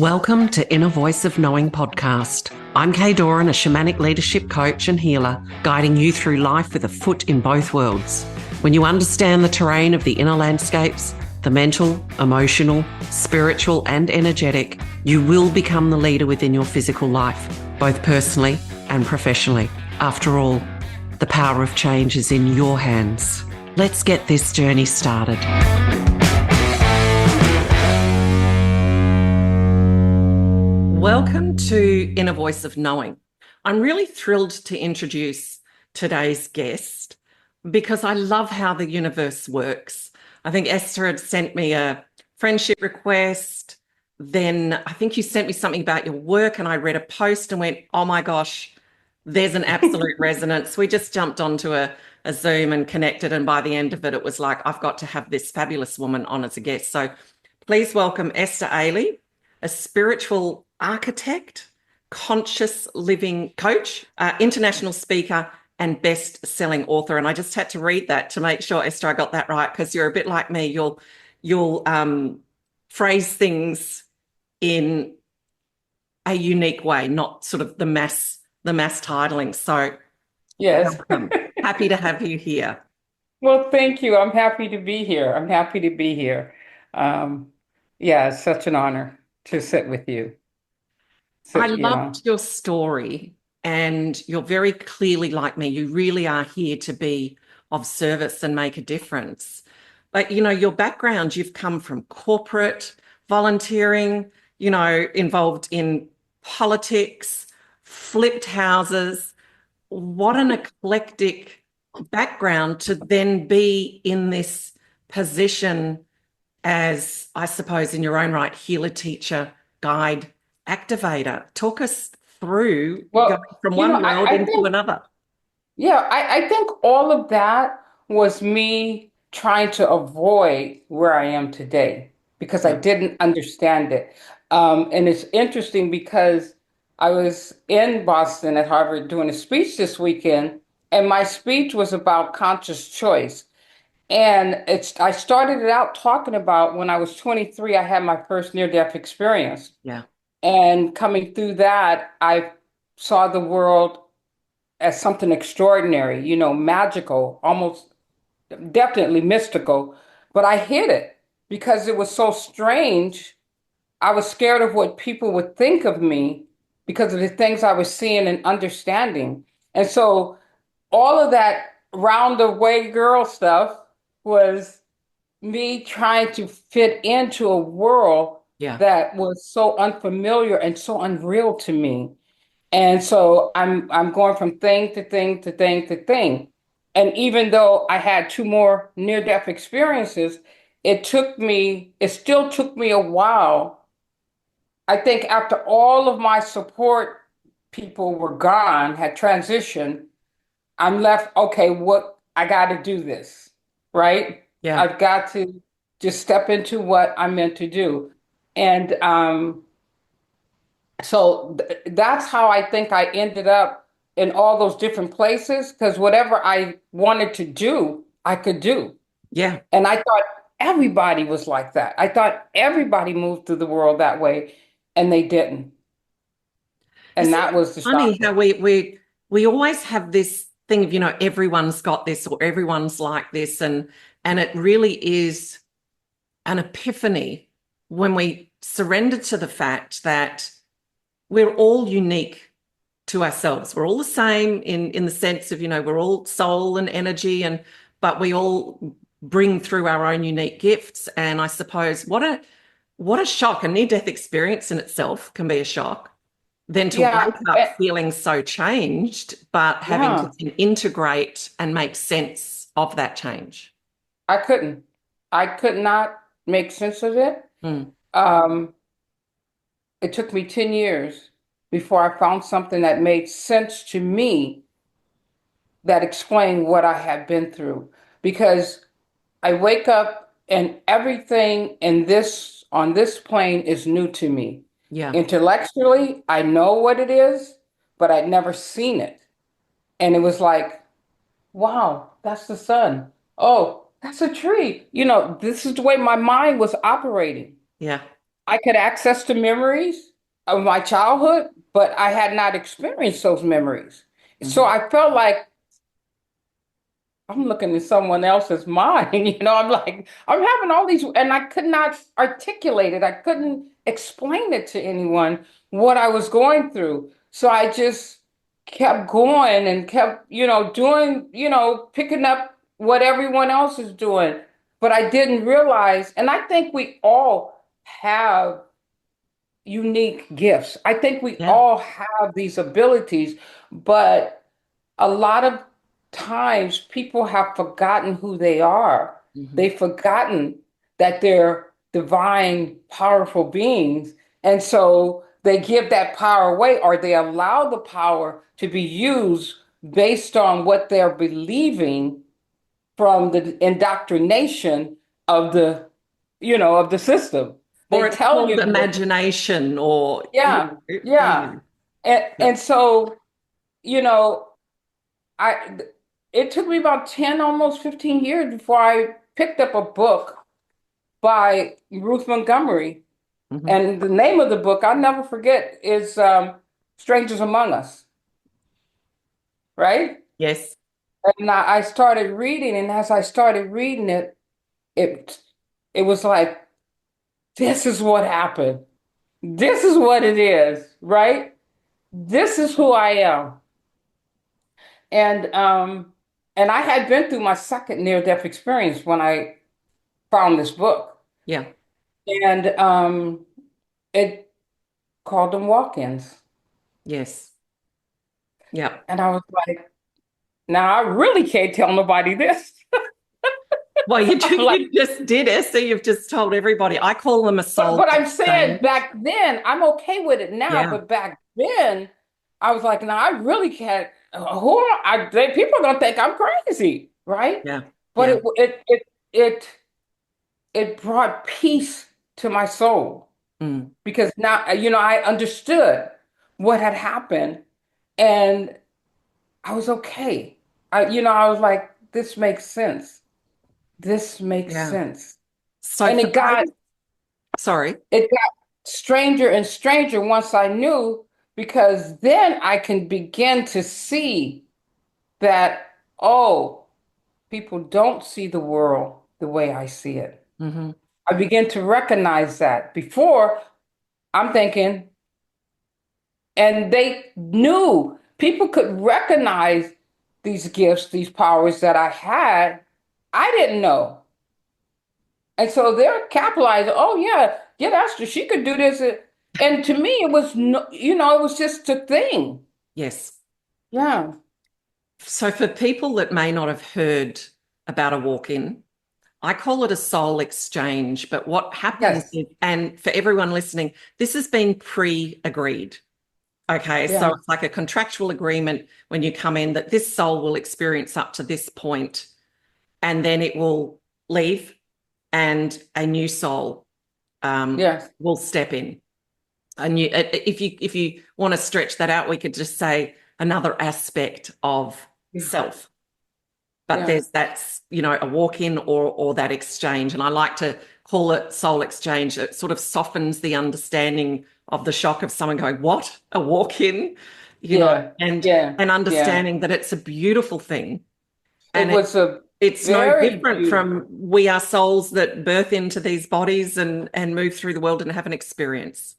Welcome to Inner Voice of Knowing podcast. I'm Kay Doran, a shamanic leadership coach and healer, guiding you through life with a foot in both worlds. When you understand the terrain of the inner landscapes, the mental, emotional, spiritual, and energetic, you will become the leader within your physical life, both personally and professionally. After all, the power of change is in your hands. Let's get this journey started. Welcome to Inner Voice of Knowing. I'm really thrilled to introduce today's guest because I love how the universe works. I think Esther had sent me a friendship request. Then I think you sent me something about your work and I read a post and went, oh my gosh, there's an absolute resonance. We just jumped onto a Zoom and connected. And by the end of it, it was like, I've got to have this fabulous woman on as a guest. So please welcome Esther Alley, a spiritual architect, conscious living coach, international speaker, and best-selling author. And I just had to read that to make sure, Esther, I got that right, because you're a bit like me. You'll phrase things in a unique way, not sort of the mass titling. So Yes. welcome. Happy to have you here. Well, thank you. I'm happy to be here. Yeah, it's such an honor to sit with you. I Sit, you know. loved your story, and you're very clearly like me. You really are here to be of service and make a difference. But, your background, you've come from corporate, volunteering, involved in politics, flipped houses. What an eclectic background to then be in this position as, I suppose, in your own right, healer, teacher, guide, activator. Talk us through going Well, from one world I into think, another. yeah, I think all of that was me trying to avoid where I am today because I Yeah. didn't understand it. And it's interesting because I was in Boston at Harvard doing a speech this weekend, and my speech was about conscious choice. And I started it out talking about when I was 23, I had my first near-death experience. Yeah. And coming through that, I saw the world as something extraordinary, magical, almost definitely mystical. But I hid it because it was so strange. I was scared of what people would think of me because of the things I was seeing and understanding. And so all of that round the way girl stuff was me trying to fit into a world Yeah. that was so unfamiliar and so unreal to me. And so I'm going from thing to thing to thing to thing. And even though I had two more near-death experiences, it still took me a while. I think after all of my support people were gone, had transitioned, I'm left, okay, what I got to do this, right? Yeah. I've got to just step into what I'm meant to do. And that's how I think I ended up in all those different places because whatever I wanted to do, I could do. Yeah. And I thought everybody was like that. I thought everybody moved through the world that way, and they didn't. And Isn't that it was the funny how shocker. we always have this thing of, everyone's got this or everyone's like this, and it really is an epiphany when we surrender to the fact that we're all unique to ourselves. We're all the same in the sense of, we're all soul and energy, but we all bring through our own unique gifts. And I suppose what a shock. A near-death experience in itself can be a shock. Then to Yeah, wake up feeling so changed, but having to yeah, then integrate and make sense of that change. I couldn't. I could not make sense of it. Mm. Um, it took me 10 years before I found something that made sense to me that explained what I had been through. Because I wake up and everything on this plane is new to me. Yeah. Intellectually, I know what it is, but I'd never seen it. And it was like, wow, that's the sun. Oh, that's a tree. This is the way my mind was operating. Yeah. I could access the memories of my childhood, but I had not experienced those memories. So Mhm. I felt like I'm looking at someone else's mind, I'm like, I'm having all these, and I could not articulate it. I couldn't explain it to anyone what I was going through. So I just kept going and kept, doing, picking up what everyone else is doing. But I didn't realize, and I think we all have unique gifts. I think we Yeah. all have these abilities, but a lot of times people have forgotten who they are. Mhm. They've forgotten that they're divine, powerful beings. And so they give that power away or they allow the power to be used based on what they're believing from the indoctrination of the system. Or They it's tell called you that, imagination, or yeah, yeah. yeah. And so, you know, I it took me about 10, almost 15 years before I picked up a book by Ruth Montgomery. Mhm. And the name of the book, I'll never forget, is Strangers Among Us, right? Yes. And I started reading, and as I started reading it, it it was like, this is what happened. This is what it is, right? This is who I am. And and I had been through my second near-death experience when I found this book. Yeah. And it called them walk-ins. Yes. Yeah. And I was like, now I really can't tell nobody this. Well, I'm like, you just did it, so you've just told everybody. I call them a soul but I'm saying exchange. back then, I'm okay with it now, Yeah. but back then, I was like, no, I really can't. People are gonna think I'm crazy, right? Yeah. But Yeah. it it brought peace to my soul Mm. because now I understood what had happened, and I was okay. I was like, this makes sense. This makes Yeah. sense. So And for those, sorry. it got stranger and stranger once I knew, because then I can begin to see that, oh, people don't see the world the way I see it. Hmm. I begin to recognize that. Before, I'm thinking, and they knew people could recognize these gifts, these powers that I had. I didn't know. And so they're capitalizing, oh yeah, get Esther, she could do this. And to me, it was no, it was just a thing. Yes. Yeah. So for people that may not have heard about a walk-in, I call it a soul exchange. But what happens Yes. is, and for everyone listening, this has been pre-agreed. Okay, so Yeah. it's like a contractual agreement when you come in that this soul will experience up to this point, and then it will leave, and a new soul Yes. will step in. And if you want to stretch that out, we could just say another aspect of self. But Yeah. there's that's a walk-in or that exchange, and I like to call it soul exchange. It sort of softens the understanding of the shock of someone going, "What? A walk-in?" Yeah. And Yeah. Yeah. understanding that it's a beautiful thing, It and was a it's no very different from beautiful. we are souls that birth into these bodies and move through the world and have an experience.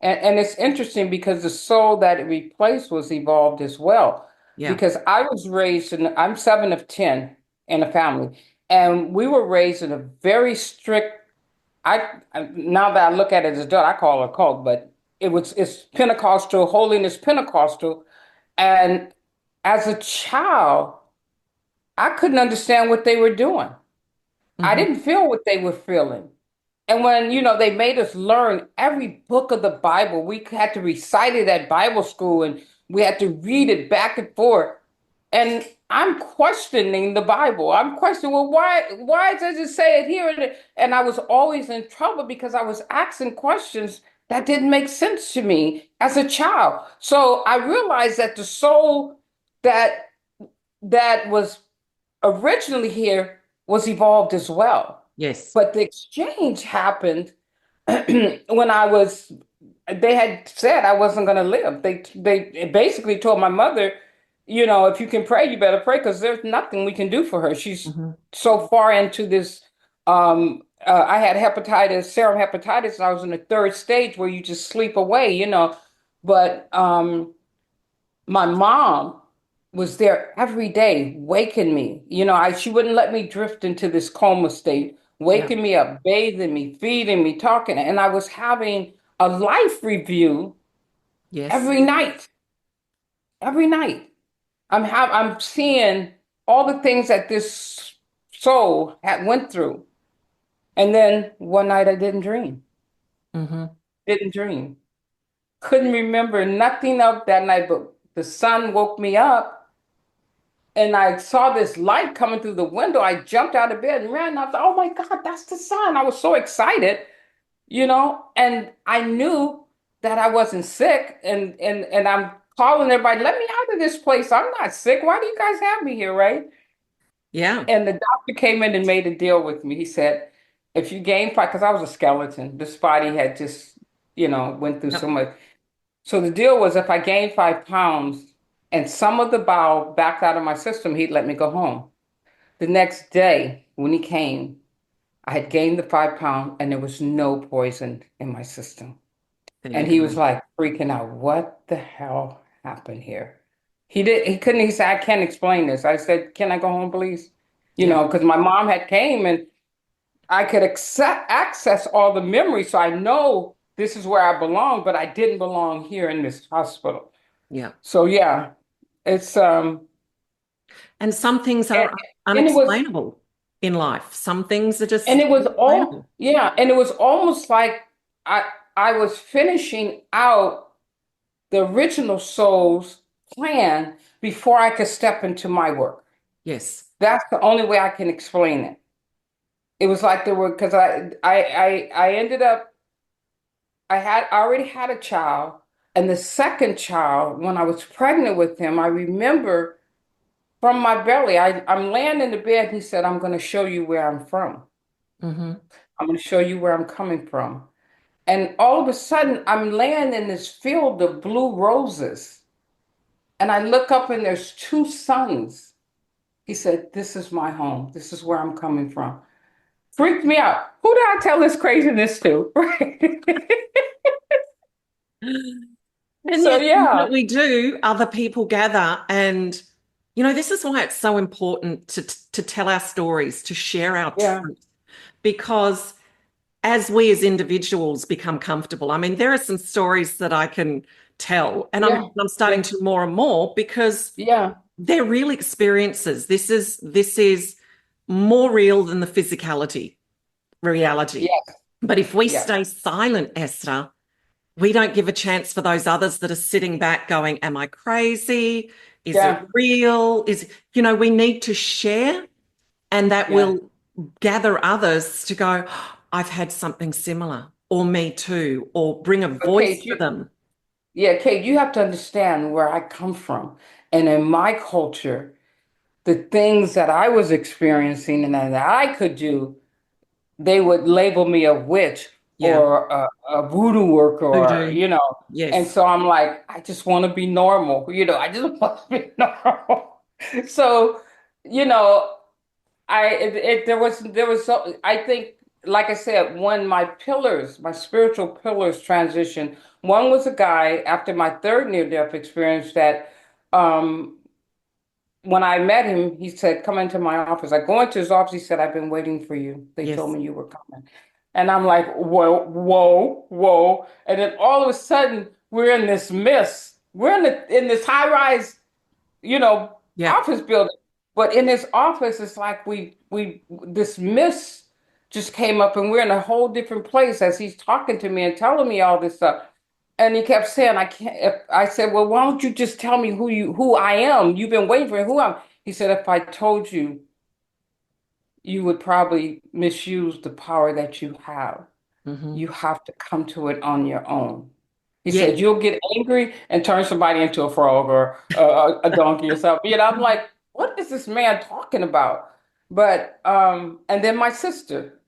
And it's interesting because the soul that it replaced was evolved as well. Yeah. Because I'm seven of 10 in a family, and we were raised in a very strict, now that I look at it as an adult, I call it a cult, but it's Pentecostal, holiness Pentecostal. And as a child, I couldn't understand what they were doing. I Hmm. didn't feel what they were feeling. And when, they made us learn every book of the Bible, we had to recite it at Bible school and we had to read it back and forth. And I'm questioning the Bible. I'm questioning, well, why does it say it here? And I was always in trouble because I was asking questions that didn't make sense to me as a child. So I realized that the soul that was originally here was evolved as well. Yes. But the exchange happened when they had said I wasn't going to live. They basically told my mother, if you can pray, you better pray because there's nothing we can do for her. She's Hmm. so far into this. I had hepatitis, serum hepatitis, and I was in the third stage where you just sleep away. But my mom was there every day, waking me. She wouldn't let me drift into this coma state, Yeah. waking me up, bathing me, feeding me, talking, and I was having a life review Yes. every night. Every night, I'm seeing all the things that this soul had went through, and then one night I didn't dream. Hmm. Didn't dream. Couldn't remember nothing of that night, but the sun woke me up and I saw this light coming through the window. I jumped out of bed and ran. I thought, oh my God, that's the sun. I was so excited, and I knew that I wasn't sick. And I'm calling everybody, let me out of this place. I'm not sick. Why do you guys have me here, right? Yeah. And the doctor came in and made a deal with me. He said, if you gain 5, because I was a skeleton, this body had just, went through so Yep. much. So the deal was if I gained 5 pounds and some of the bowel backed out of my system, he'd let me go home. The next day, when he came, I had gained the 5 pounds and there was no poison in my system. There you And he was go. like freaking out. What the hell happened here? He said, I can't explain this. I said, can I go home, please? Yeah. Because my mom had came and I could access all the memories. So I know this is where I belong, but I didn't belong here in this hospital. Yeah. So yeah, it's And some things and, are and it was unexplainable in life. Some things are and just it was all unexplainable. yeah, and it was almost like I I was finishing out the original soul's plan before I could step into my work. Yes. That's the only way I can explain it. It was like there were because I ended up I already had a child, and the second child, when I was pregnant with him, I remember from my belly, I'm laying in the bed. He said, "I'm going to show you where I'm from. Hmm. I'm going to show you where I'm coming from." And all of a sudden, I'm laying in this field of blue roses, and I look up, and there's two suns. He said, "This is my home. This is where I'm coming from." Freaked me out. Who did I tell this craziness to? Right. And So yet, the yeah, minute we do, other people gather. And, this is why it's so important to tell our stories, to share our yeah, truth, because as we as individuals become comfortable, I mean, there are some stories that I can tell, and I'm yeah, I'm starting yeah, to more and more because yeah, they're real experiences. This is more real than the physicality reality. yes, But if we yes. stay silent, Esther, we don't give a chance for those others that are sitting back going, am I crazy? Is it Yeah, real? We need to share, and that yeah. will gather others to go, I've had something similar, or me too, or bring a But voice Kate, to them. you have to understand where I come from. And in my culture, the things that I was experiencing and that I could do, they would label me a witch Yeah. or a voodoo worker Voodoo. and Yes. so I'm like, I just want to be normal, I just want to be normal. So, you know, there was so I think like I said when my spiritual pillars transition. One was a guy after my third near death experience that um when I met him he said come into my office. I go into his office. He said I've been waiting for you. They told Yes. me you were coming. And I'm like whoa, whoa, whoa. And then all of a sudden we're in this mist. We're in this high rise Yeah. office building. But in his office, it's like we this mist just came up and we're in a whole different place as he's talking to me and telling me all this stuff. And he kept saying, I can't if I said, well, why don't you just tell me who I am? You've been waiting for who I'm. He said, if I told you, you would probably misuse the power that you have. Hmm. You have to come to it on your own. He Yeah. said, you'll get angry and turn somebody into a frog or a donkey or something. I'm like, what is this man talking about? But, and then my sister,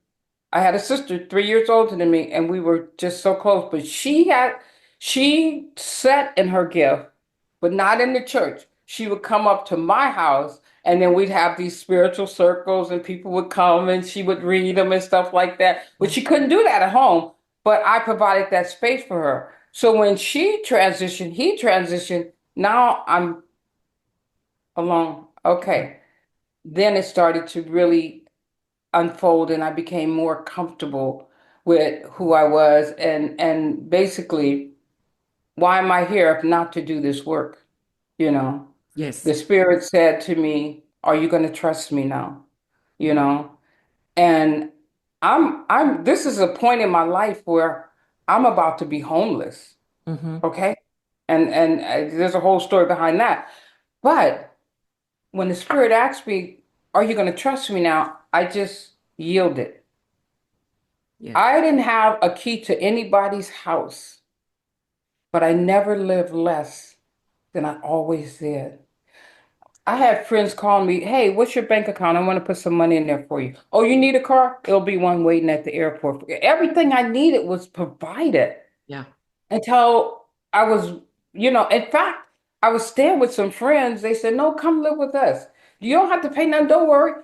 I had a sister 3 years older than me, and we were just so close. But she sat in her gift, but not in the church. She would come up to my house, and then we'd have these spiritual circles, and people would come, and she would read them and stuff like that. But Yeah. she couldn't do that at home. But I provided that space for her. So when she transitioned, he transitioned. Now I'm alone. Okay. Then it started to really unfold and I became more comfortable with who I was and basically why am I here if not to do this work? You know, Yes. the spirit said to me, "Are you going to trust me now?" You know, and I'm this is a point in my life where I'm about to be homeless, Hmm. okay? And there's a whole story behind that. But when the spirit asked me, "Are you going to trust me now?" I just yielded. Yeah. I didn't have a key to anybody's house, but I never lived less than I always did. I had friends calling me, "Hey, what's your bank account? I want to put some money in there for you." "Oh, you need a car? There'll be one waiting at the airport." Everything I needed was provided Yeah. until I was, in fact, I was staying with some friends. They said, "No, come live with us. You don't have to pay nothing. Don't worry."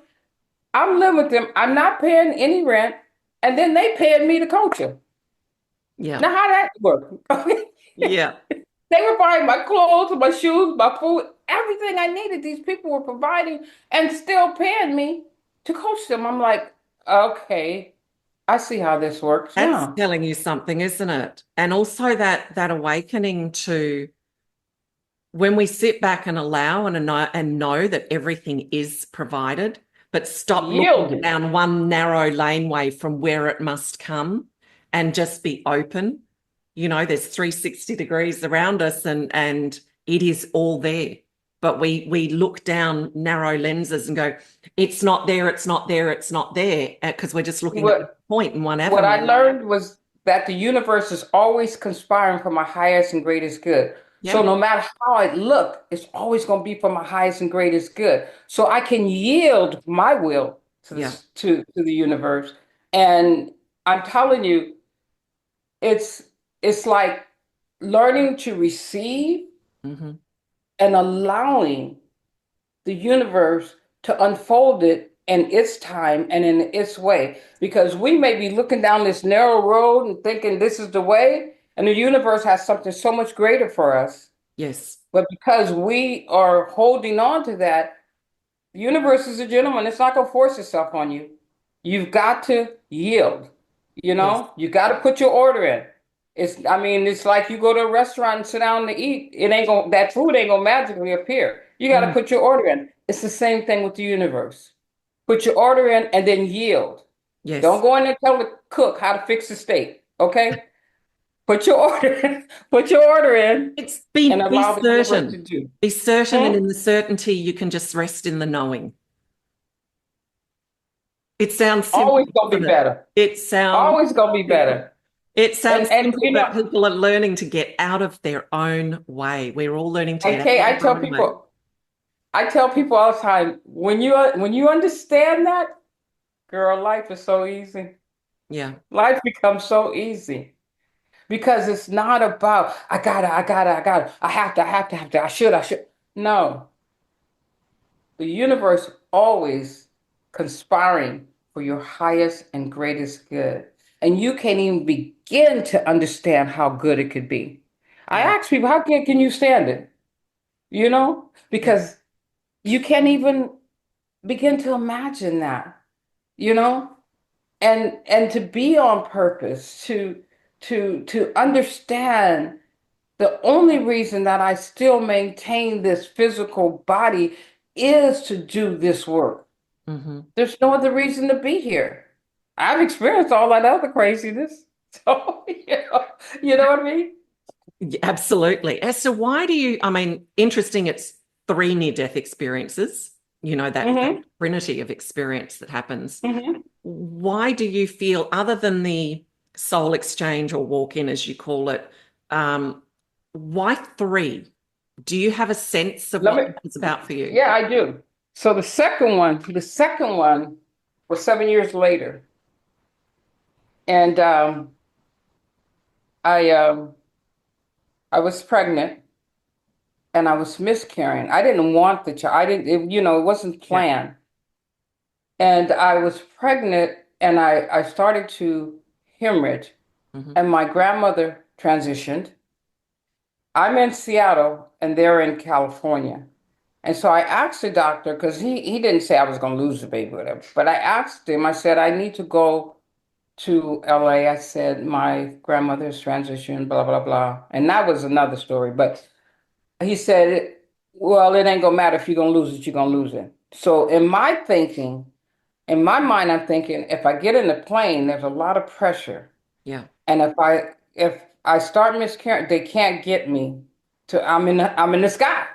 I'm living with them. I'm not paying any rent. And then they paid me to coach them. Yeah. Now, how that work? Yeah. They were buying my clothes, my shoes, my food, everything I needed. These people were providing and still paying me to coach them. I'm like, okay, I see how this works That's now. telling you something, isn't it? And also that awakening to when we sit back and allow and know that everything is provided, but stop looking Yielding. down one narrow laneway from where it must come and just be open. There's 360 degrees around us and it is all there. But we look down narrow lenses and go, it's not there, it's not there, it's not there, because we're just looking at one What point in one what I avenue. learned was that the universe is always conspiring for my highest and greatest good. So Yep. no matter how I look, it's always going to be for my highest and greatest good. So I can yield my will to Yeah. this to the universe. And I'm telling you, it's it's like learning to receive Hmm. and allowing the universe to unfold it in its time and in its way. Because we may be looking down this narrow road and thinking this is the way, and the universe has something so much greater for us. Yes. But because we are holding on to that, the universe is a gentleman. It's not going to force itself on you. You've got to yield. Yes. You got to put your order in. I mean, it's like you go to a restaurant and sit down to eat. That food ain't gonna magically appear. You got to Mm. put your order in. It's the same thing with the universe. Put your order in and then yield. Don't Yes. go in there and tell the cook how to fix the steak. Okay? Put your order in, put your order in It's and be allow the universe to certain. do. Be certain, and Hmm? in the certainty, you can just rest in the knowing. It sounds Always simple, gonna be doesn't it? better. It sounds Always gonna be simple. better. It And sounds and simple, you but know, people are learning to get out of their own way. We're all learning to get out okay, of our own way. I tell people all the time, when you understand that, girl, life is so easy. Yeah. Life becomes so easy because it's not about I have to, I should. No, the universe always conspiring for your highest and greatest good. And you can't even begin to understand how good it could be. I Yeah. ask people, how can you stand it? Yeah. Because you can't even begin to imagine that, you know? And to be on purpose, to understand the only reason that I still maintain this physical body is to do this work. Hmm. There's no other reason to be here. I've experienced all that other craziness. So, you know what I mean? Absolutely. Esther, why do you, I mean, interesting, it's three near-death experiences, that Hmm. trinity of experience that happens. Hmm. Why do you feel, other than the soul exchange or walk-in, as you call it, um, why three? Do you have a sense of Let what me, that was about for you? yeah, I do. So the second one was 7 years later. And I I was pregnant and I was miscarrying. I didn't want the child. I didn't, it wasn't Yeah. planned. And I was pregnant and I started to hemorrhage. Hmm. And my grandmother transitioned. I'm in Seattle and they're in California. And so I asked the doctor, because he didn't say I was going to lose the baby or whatever, but I asked him, I said, I need to go to LA. I said, my grandmother's transitioned, blah, blah, blah. And that was another story. But he said, well, it ain't going to matter if you're going to lose it, you're going to lose it. So in my thinking, in my mind, I'm thinking, if I get in the plane, there's a lot of pressure. Yeah. And if I start miscarrying, they can't get me to I'm in the sky.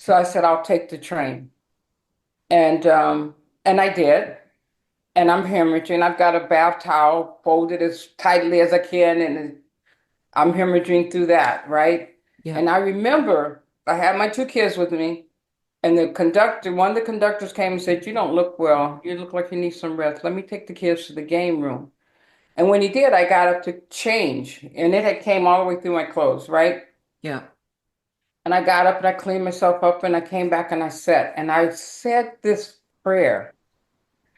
So I said I'll take the train. And I did. And I'm hemorrhaging. I've got a bath towel folded as tightly as I can, and I'm hemorrhaging through that, right? Yeah. And I remember I had my two kids with me, and one of the conductors came and said, "You don't look well. You look like you need some rest. Let me take the kids to the game room." And when he did, I got up to change, and it had came all the way through my clothes, right? Yeah. And I got up and I cleaned myself up and I came back and I sat and I said this prayer.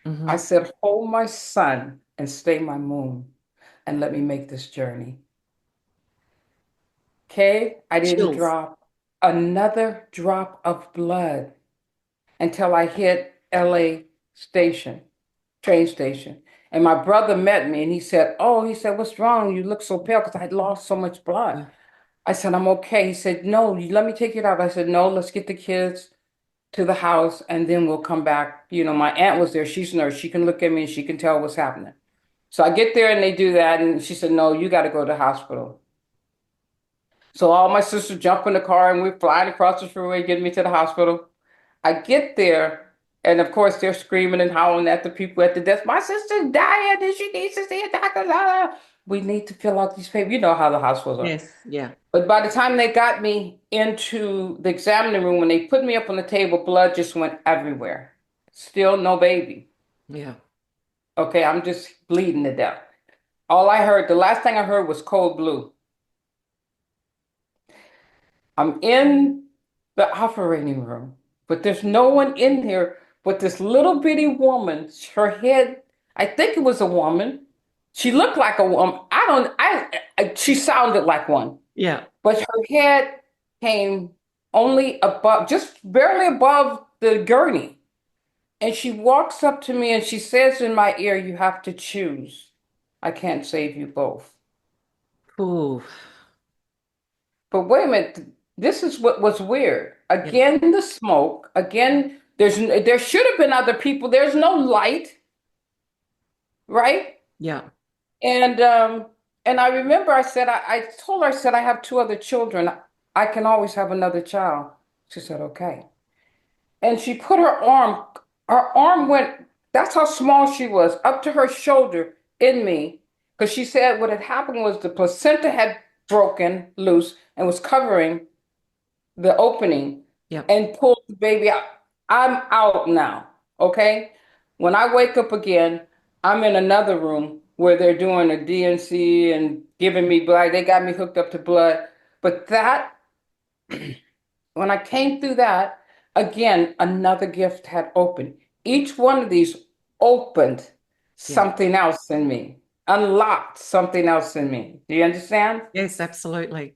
I Hmm. said, hold my sun and stay my moon and let me make this journey. Okay? I didn't Chills. drop another drop of blood until I hit LA station, train station. And my brother met me and he said, oh, he said, what's wrong? You look so pale because I had lost so much blood. Yeah. I said, I'm okay. He said, no, let me take it out. I said, no, let's get the kids to the house and then we'll come back. My aunt was there. She's a nurse. She can look at me and she can tell what's happening. So I get there and they do that. And she said, no, you got to go to the hospital. So all my sisters jump in the car and we're flying across the freeway, getting me to the hospital. I get there and of course they're screaming and howling at the people at the desk. My sister's dying and she needs to see a doctor. Blah, blah. We need to fill out these papers. You know how the hospitals are. Yes. Yeah. But by the time they got me into the examining room, when they put me up on the table, blood just went everywhere. Still no baby. Yeah. Okay, I'm just bleeding to death. The last thing I heard was cold blue. I'm in the operating room, but there's no one in here but this little bitty woman. Her head, I think it was a woman. She looked like a woman. She sounded like one. Yeah. But her head came only above, just barely above the gurney. And she walks up to me and she says in my ear, you have to choose. I can't save you both. Ooh. But wait a minute, this is what was weird. Yeah. Again, the smoke. Again, there should have been other people. There's no light, right? Yeah. And I remember I told her, I said, I have two other children. I can always have another child. She said, okay. And she put her arm went, that's how small she was, up to her shoulder in me. Because she said what had happened was the placenta had broken loose and was covering the opening Yeah. and pulled the baby out. I'm out now. Okay. When I wake up again, I'm in another room where they're doing a DNC and giving me blood. They got me hooked up to blood. But when I came through that, again, another gift had opened. Each one of these opened Yeah. something else in me, unlocked something else in me. Do you understand? Yes, absolutely.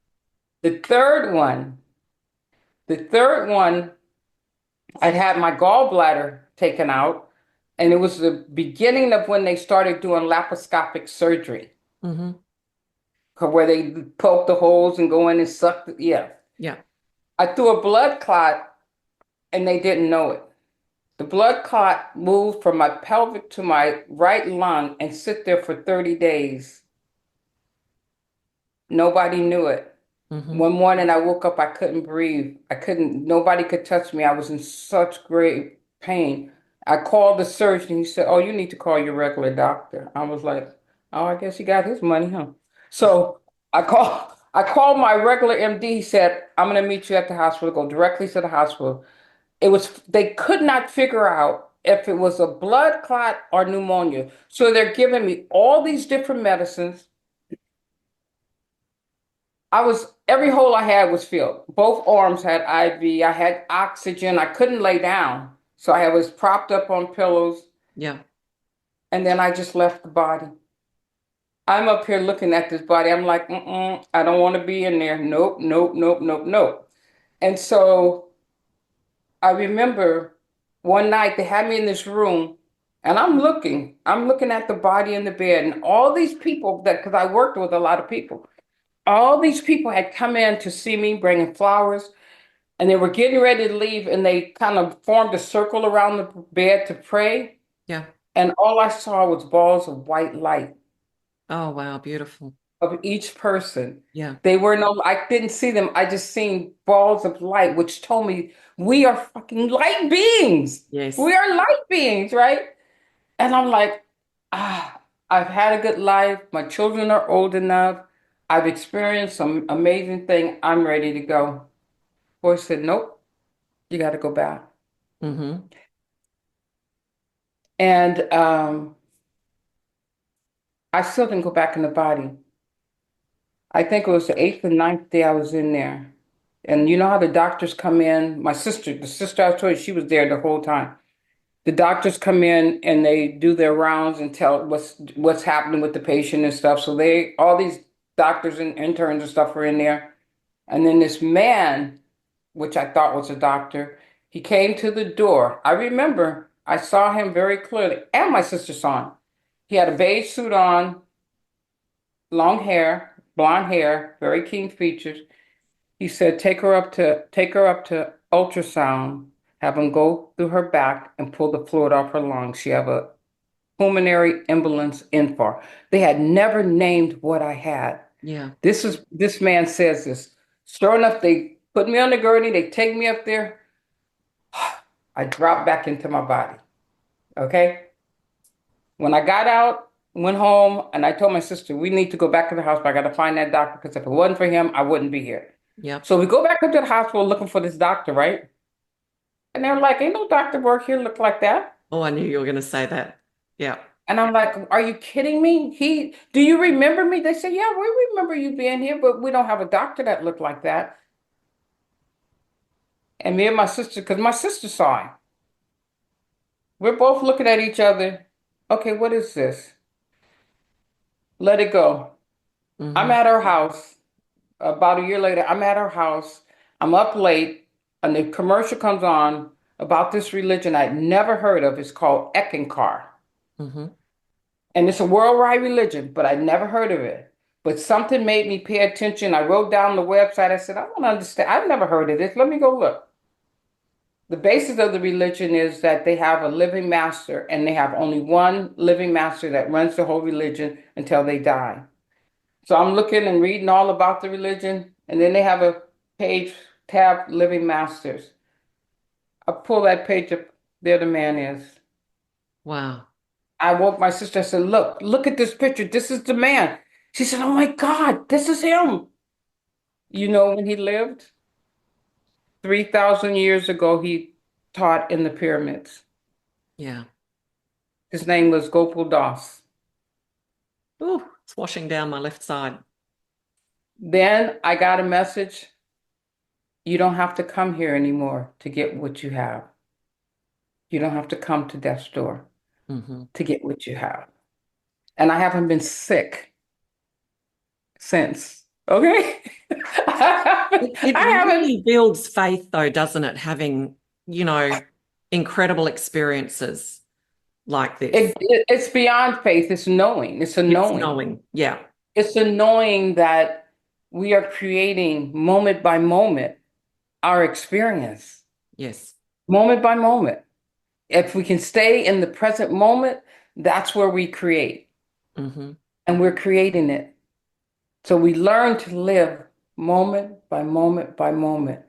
The third one, the third one, I'd had my gallbladder taken out, and it was the beginning of when they started doing laparoscopic surgery, Hmm. where they poke the holes and go in and suck. Yeah. Yeah. I threw a blood clot, and they didn't know it. The blood clot moved from my pelvic to my right lung and sit there for 30 days. Nobody knew it. Hmm. One morning I woke up, I couldn't breathe. Nobody could touch me. I was in such great pain. I called the surgeon. He said, oh, you need to call your regular doctor. I was like, oh, I guess he got his money, huh? So I called my regular MD. He said, I'm going to meet you at the hospital. Go directly to the hospital. They could not figure out if it was a blood clot or pneumonia. So they're giving me all these different medicines. Every hole I had was filled. Both arms had IV. I had oxygen. I couldn't lay down. So I was propped up on pillows. Yeah. And then I just left the body. I'm up here looking at this body. I'm like, I don't want to be in there. Nope, nope, nope, nope, nope. And so I remember one night they had me in this room and I'm looking at the body in the bed and all these people because I worked with a lot of people, all these people had come in to see me bringing flowers and they were getting ready to leave and they kind of formed a circle around the bed to pray. Yeah. And all I saw was balls of white light Oh, wow. Beautiful. of each person. Yeah. I didn't see them. I just seen balls of light, which told me we are fucking light beings. Yes. We are light beings, right? And I'm like, I've had a good life. My children are old enough. I've experienced some amazing thing. I'm ready to go. Boy said, nope, you got to go back. Mm-hmm. And I still didn't go back in the body. I think it was the eighth and ninth day I was in there. And you know how the doctors come in? The sister I told you, she was there the whole time. The doctors come in and they do their rounds and tell what's happening with the patient and stuff. So all these doctors and interns and stuff were in there. And then this man, which I thought was a doctor, he came to the door. I remember I saw him very clearly, and my sister saw him. He had a beige suit on, long hair, blonde hair, very keen features. He said, take her up to ultrasound, have him go through her back and pull the fluid off her lungs. She have a pulmonary embolus infarct. They had never named what I had. Yeah. This man says this. Sure enough, they put me on the gurney, they take me up there. I dropped back into my body. Okay. When I got out, went home, and I told my sister, we need to go back to the hospital. I got to find that doctor because if it wasn't for him, I wouldn't be here. Yep. So we go back up to the hospital looking for this doctor, right? And they're like, ain't no doctor work here look like that. Oh, I knew you were going to say that. Yeah. And I'm like, are you kidding me? Do you remember me? They said, yeah, we remember you being here, but we don't have a doctor that looked like that. And me and my sister, because my sister saw him, we're both looking at each other. Okay, what is this? Let it go. I'm Mm-hmm. at her house. About a year later, I'm at her house. I'm up late, and the commercial comes on about this religion I'd never heard of. It's called Eckankar. Mm-hmm. And it's a worldwide religion, but I'd never heard of it. But something made me pay attention. I wrote down the website. I said, I want to understand. I've never heard of this. Let me go look. The basis of the religion is that they have a living master, and they have only one living master that runs the whole religion until they die. So I'm looking and reading all about the religion, and then they have a page tab, Living Masters. I pull that page up, there the man is. Wow. I woke my sister, I said, look at this picture. This is the man. She said, oh my God, this is him. You know when he lived? 3,000 years ago, he taught in the pyramids. Yeah. His name was Gopal Das. Oh, it's washing down my left side. Then I got a message. You don't have to come here anymore to get what you have. You don't have to come to death's door Mm-hmm. to get what you have. And I haven't been sick since. Okay? It I haven't. really builds faith, though, doesn't it? Having, incredible experiences like this. It's beyond faith. It's knowing. It's a It's knowing. knowing. Yeah. It's a knowing that we are creating moment by moment our experience, Yes. moment by moment. If we can stay in the present moment, that's where we create. Mm-hmm. And we're creating it. So we learn to live moment by moment by moment.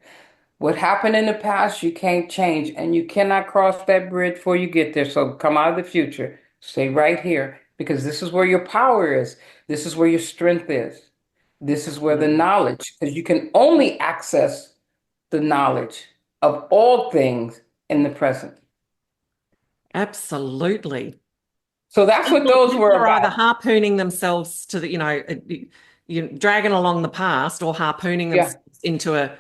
What happened in the past, you can't change, and you cannot cross that bridge before you get there. So come out of the future, stay right here, because this is where your power is. This is where your strength is. This is where the Absolutely. knowledge, because you can only access the knowledge of all things in the present. Absolutely. So that's what those People were are either about. harpooning themselves to the, dragging along the past, or harpooning Yeah, themselves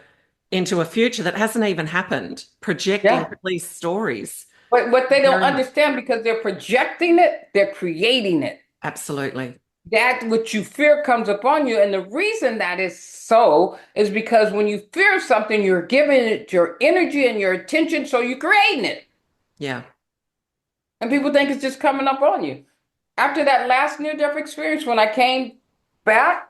into a future that hasn't even happened, projecting yeah. these stories. But what they don't Very much. understand, because they're projecting it, they're creating it. Absolutely. That which you fear comes upon you. And the reason that is so is because when you fear something, you're giving it your energy and your attention, so you're creating it. Yeah. And people think it's just coming up on you. After that last near-death experience, when I came back,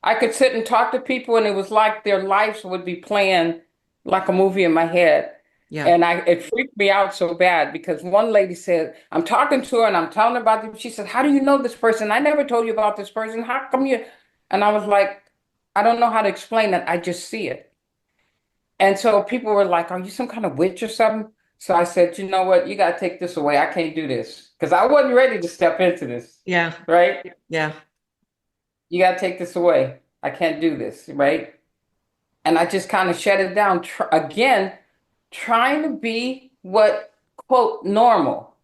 I could sit and talk to people, and it was like their lives would be playing like a movie in my head. Yeah. And it freaked me out so bad, because one lady said, I'm talking to her and I'm telling her about them. She said, how do you know this person? I never told you about this person. How come you? And I was like, I don't know how to explain that. I just see it. And so people were like, are you some kind of witch or something? So I said, you know what? You got to take this away. I can't do this, because I wasn't ready to step into this, Yeah. right? Yeah. You got to take this away. I can't do this, right? And I just kind of shut it down. Again, trying to be what, quote, normal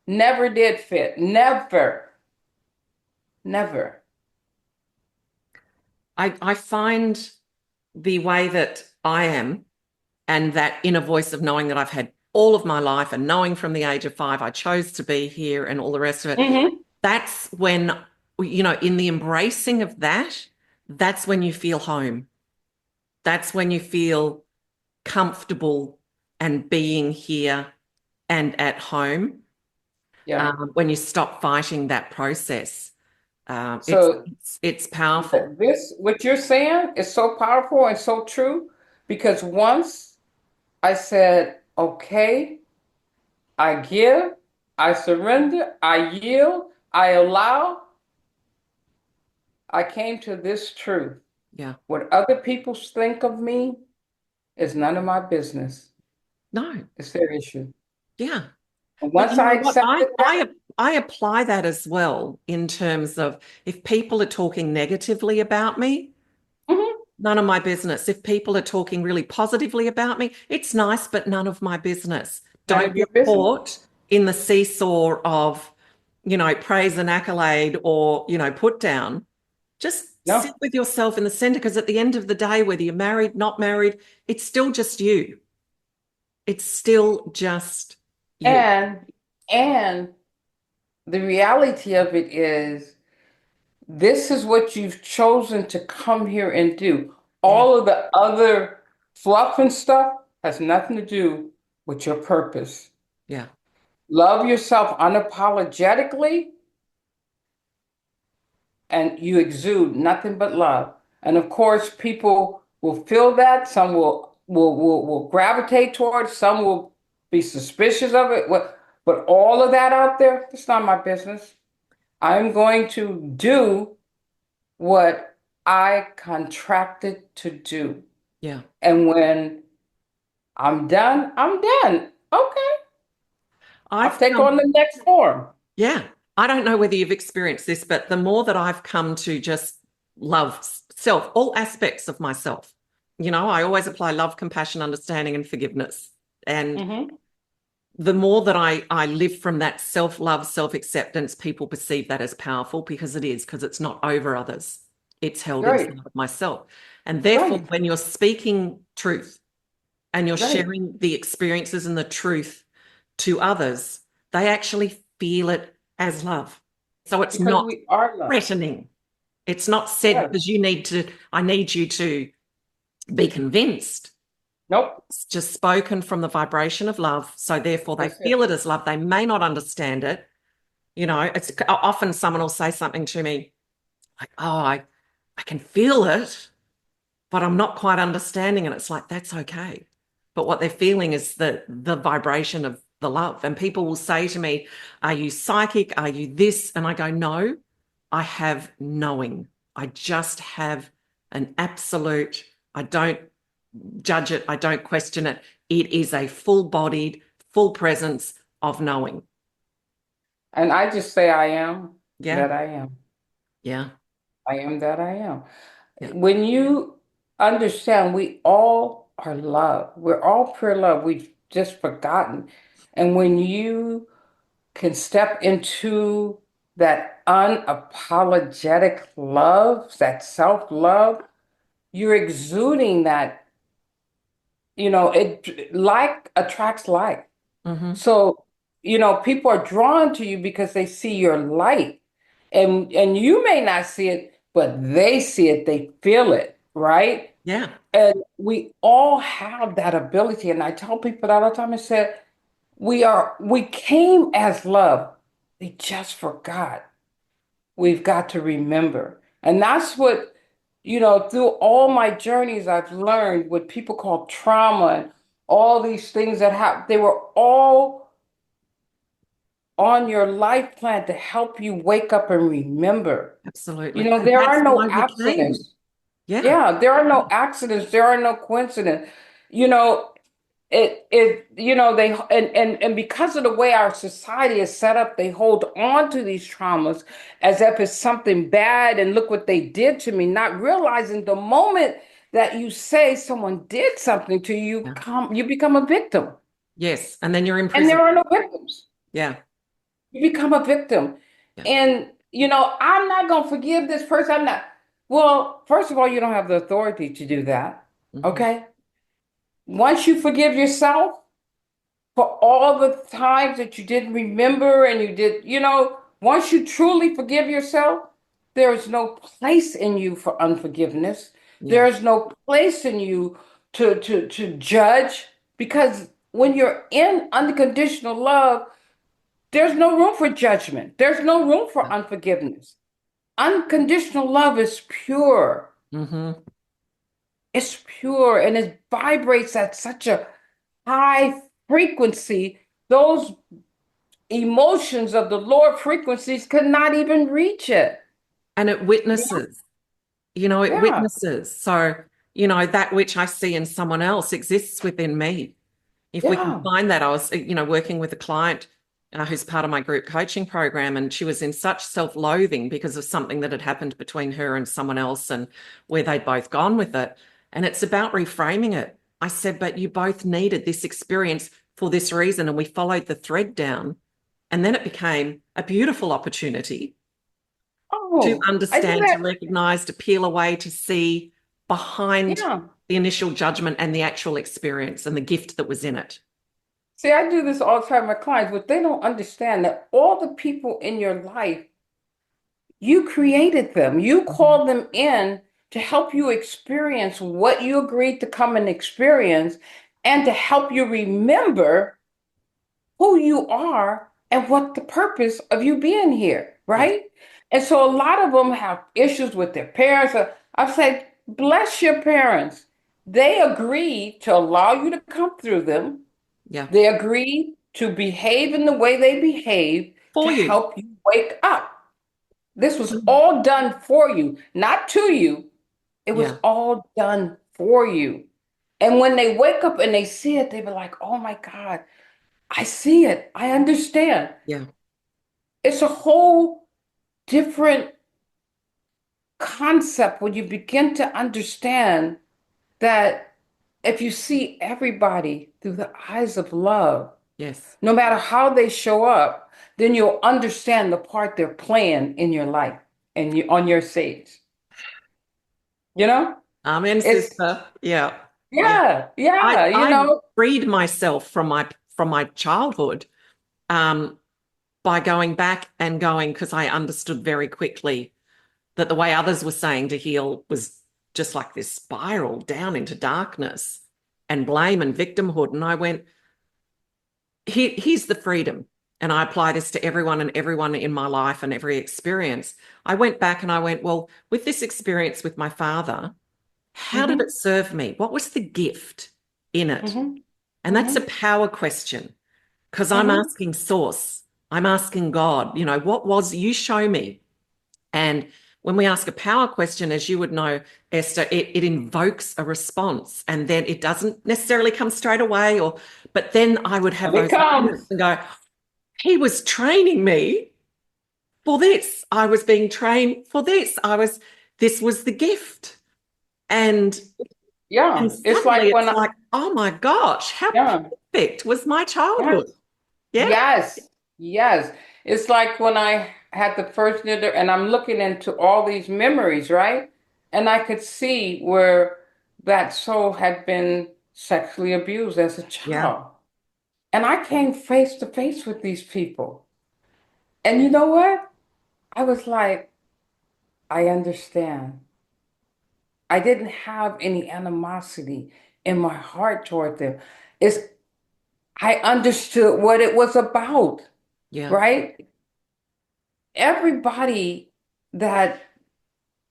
never did fit. Never, never. I find the way that I am, and that inner voice of knowing that I've had all of my life, and knowing from the age of 5 I chose to be here and all the rest of it. Hmm. That's when, in the embracing of that, that's when you feel home. That's when you feel comfortable and being here and at home. Yeah. When you stop fighting that process, it's, So it's powerful. what you're saying is so powerful and so true, because once I said, okay, I give, I surrender, I yield, I allow, I came to this truth. Yeah. What other people think of me is none of my business. No. It's their issue. Yeah. And But once you I know what? accepted that, I apply that as well, in terms of, if people are talking negatively about me, mhm, none of my business. If people are talking really positively about me, it's nice, but none of my business. none Don't of your get business. caught in the seesaw of, praise and accolade, or, put down. Just sit No. with yourself in the center, because at the end of the day, whether you're married, not married, it's still just you. It's still just you. And and the reality of it is, this is what you've chosen to come here and do. Yeah. All of the other fluff and stuff has nothing to do with your purpose. Yeah. Love yourself unapologetically, and you exude nothing but love. And of course, people will feel that. Some will gravitate towards. Some will be suspicious of it. But all of that out there, it's not my business. I'm going to do what I contracted to do. Yeah. And when I'm done, I'm done. Okay, I'll I've take on the next form. Yeah, I don't know whether you've experienced this, but the more that I've come to just love self, all aspects of myself, I always apply love, compassion, understanding, and forgiveness. And Hmm. the more that I live from that self-love, self-acceptance, people perceive that as powerful, because it is, because it's not over others. It's held Right, inside of myself. And therefore, right, when you're speaking truth and you're right. sharing the experiences and the truth to others, they actually feel it as love. So it's Because not we are love. threatening. It's not said Right. because I need you to be convinced. Nope. It's just spoken from the vibration of love. So therefore they That's feel it. it as love. They may not understand it. It's often someone will say something to me like, oh, I can feel it, but I'm not quite understanding. And it's like, that's okay. But what they're feeling is the vibration of the love. And people will say to me, are you psychic? Are you this? And I go, no, I have knowing. I just have an absolute, I don't judge it. I don't question it. It is a full bodied, full presence of knowing. And I just say I am Yeah. that I am. Yeah. I am that I am. Yeah. When you understand we all are love, we're all pure love. We've just forgotten. And when you can step into that unapologetic love, that self-love, you're exuding that, it like attracts like. Mm-hmm. So, people are drawn to you because they see your light. And you may not see it, but they see it, they feel it, right? Yeah, And we all have that ability. And I tell people that all the time. I said, we came as love. We just forgot. We've got to remember. And that's what, through all my journeys, I've learned what people call trauma and all these things that happen. They were all on your life plan to help you wake up and remember. absolutely. And There that's are no why we came. accidents. Yeah, Yeah, there are no accidents. There are no coincidences. You know, they and because of the way our society is set up, they hold on to these traumas as if it's something bad and look what they did to me, not realizing the moment that you say someone did something to you, yeah. you become a victim. Yes. And then you're in And prison. there are no victims. Yeah, You become a victim. yeah. And I'm not gonna forgive this person. I'm not. Well, first of all, you don't have the authority to do that. Hmm. Okay. Once you forgive yourself, for all the times that you didn't remember and you did, once you truly forgive yourself, there is no place in you for unforgiveness. Yeah, There is no place in you to judge because when you're in unconditional love, there's no room for judgment. There's no room for yeah. unforgiveness. Unconditional love is pure. Hmm. It's pure and it vibrates at such a high frequency. Those emotions of the lower frequencies could not even reach it. And it Yeah, witnesses, it yeah. witnesses. So, that which I see in someone else exists within me. If we can Yeah. find that, I was, working with a client who's part of my group coaching program, and she was in such self-loathing because of something that had happened between her and someone else and where they'd both gone with it. And it's about reframing it. I said, but you both needed this experience for this reason. And we followed the thread down. And then it became a beautiful opportunity to Oh, I do understand, to that. recognize, to peel away, to see behind Yeah. the initial judgment and the actual experience and the gift that was in it. See, I do this all the time with clients, but they don't understand that all the people in your life, you created them. You Mhm. called them in to help you experience what you agreed to come and experience and to help you remember who you are and what the purpose of you being here, Yes. right? And so a lot of them have issues with their parents. I've said, bless your parents. They agreed to allow you to come through them. Yeah. They agreed to behave in the way they behave to For you. help you wake up. This was Mhm. all done for you, not to you. It was Yeah. all done for you. And when they wake up and they see it, they be like, oh my God, I see it. I understand. Yeah. It's a whole different concept when you begin to understand that if you see everybody through the eyes of love, Yes. no matter how they show up, then you'll understand the part they're playing in your life and on your stage. You know? Amen, It's sister. Yeah. Yeah. yeah, I yeah, I freed myself from my childhood um by going back and going because I understood very quickly that the way others were saying to heal was just like this spiral down into darkness and blame and victimhood. And I went, here's the freedom. And I apply this to everyone and everyone in my life and every experience. I went back and I went, well, with this experience with my father, how did it hmm serve me? What was the gift in it? hmm And that's a hmm power question because I'm hmm asking source. I'm asking God, what was you show me? And when we ask a power question, as you would know, Esther, it invokes a response and then it doesn't necessarily come straight away but then I would have It those moments comes. and go, he was training me for this. I was being trained for this. This was the gift. And Yeah. and It's suddenly like when it's like, oh my gosh, how yeah, perfect was my yeah. childhood? Yeah. Yes, yes. It's like when I had the first dinner and I'm looking into all these memories, right? And I could see where that soul had been sexually abused as a Yeah. child. And I came face to face with these people. And you know what? I was like, I understand. I didn't have any animosity in my heart toward them. It's I understood what it was about, Yeah. right? Everybody that